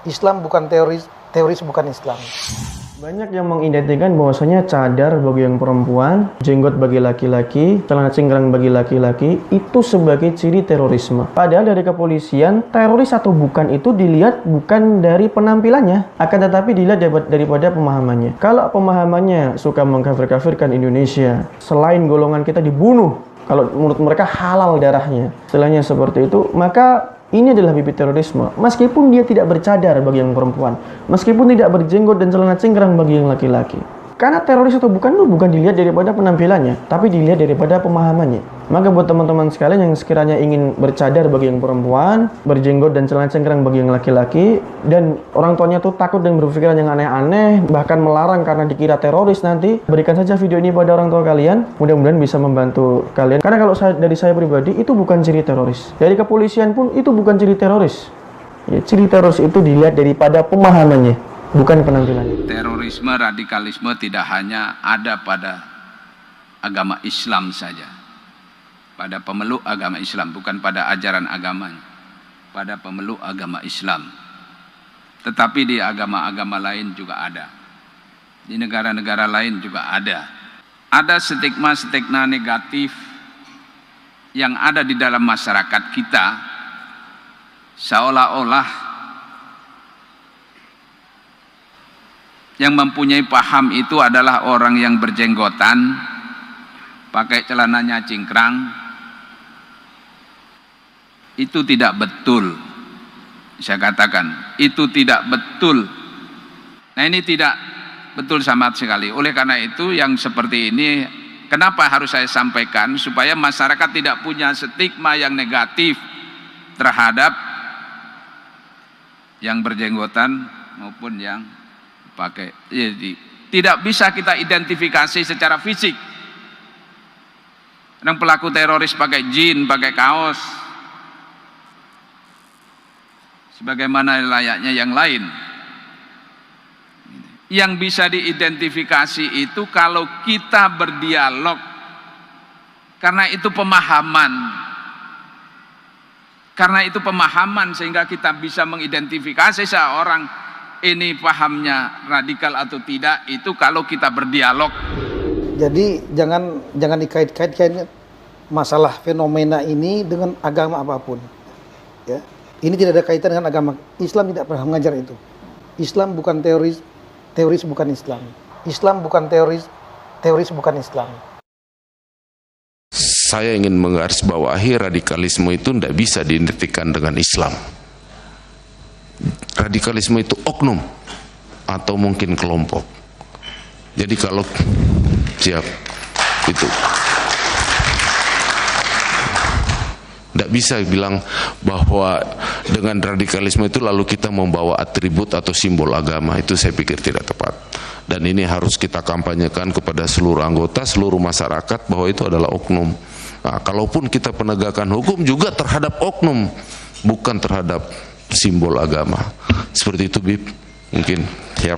Islam bukan teroris, teroris bukan Islam. Banyak yang mengidentikan bahwasanya cadar bagi yang perempuan, jenggot bagi laki-laki, celana cingkrang bagi laki-laki itu sebagai ciri terorisme. Padahal dari kepolisian, teroris atau bukan itu dilihat bukan dari penampilannya, akan tetapi dilihat daripada pemahamannya. Kalau pemahamannya suka mengkafir-kafirkan Indonesia, selain golongan kita dibunuh, kalau menurut mereka halal darahnya, istilahnya seperti itu, maka ini adalah bibit terorisme. Meskipun dia tidak bercadar bagi yang perempuan, meskipun tidak berjenggot dan celana cingkrang bagi yang laki-laki. Karena teroris atau bukan itu bukan dilihat daripada penampilannya, tapi dilihat daripada pemahamannya. Maka buat teman-teman sekalian yang sekiranya ingin bercadar bagi yang perempuan, berjenggot dan celana cingkrang bagi yang laki-laki, dan orang tuanya tuh takut dan berpikiran yang aneh-aneh, bahkan melarang karena dikira teroris nanti, berikan saja video ini pada orang tua kalian. Mudah-mudahan bisa membantu kalian. Karena kalau dari saya pribadi, itu bukan ciri teroris. Dari kepolisian pun itu bukan ciri teroris. Ya, ciri teroris itu dilihat daripada pemahamannya, bukan penampilannya. Terorisme, radikalisme tidak hanya ada pada agama Islam saja, pada pemeluk agama Islam, bukan pada ajaran agamanya, pada pemeluk agama Islam. Tetapi di agama-agama lain juga ada, di negara-negara lain juga ada. Ada stigma-stigma negatif yang ada di dalam masyarakat kita, seolah-olah yang mempunyai paham itu adalah orang yang berjenggotan, pakai celananya cingkrang. Itu tidak betul. Saya katakan, itu tidak betul. Nah, ini tidak betul sama sekali. Oleh karena itu, yang seperti ini, kenapa harus saya sampaikan? Supaya masyarakat tidak punya stigma yang negatif terhadap yang berjenggotan maupun yang pakai. Jadi tidak bisa kita identifikasi secara fisik. Yang pelaku teroris pakai jin, pakai kaos, sebagaimana layaknya yang lain. Yang bisa diidentifikasi itu kalau kita berdialog, karena itu pemahaman. Karena itu pemahaman sehingga kita bisa mengidentifikasi seorang ini pahamnya radikal atau tidak, itu kalau kita berdialog. Jadi jangan dikait-kaitkan masalah fenomena ini dengan agama apapun. Ya. Ini tidak ada kaitan dengan agama. Islam tidak pernah mengajar itu. Islam bukan teroris, teroris bukan Islam. Islam bukan teroris, teroris bukan Islam. Saya ingin menggarisbawahi radikalisme itu tidak bisa diidentikan dengan Islam. Radikalisme itu oknum atau mungkin kelompok. Jadi kalau siap itu tidak bisa bilang bahwa dengan radikalisme itu lalu kita membawa atribut atau simbol agama. Itu saya pikir tidak tepat. Dan ini harus kita kampanyekan kepada seluruh anggota, seluruh masyarakat bahwa itu adalah oknum. Nah, kalaupun kita penegakan hukum juga terhadap oknum, bukan terhadap simbol agama. Seperti itu, Bib. Mungkin siap.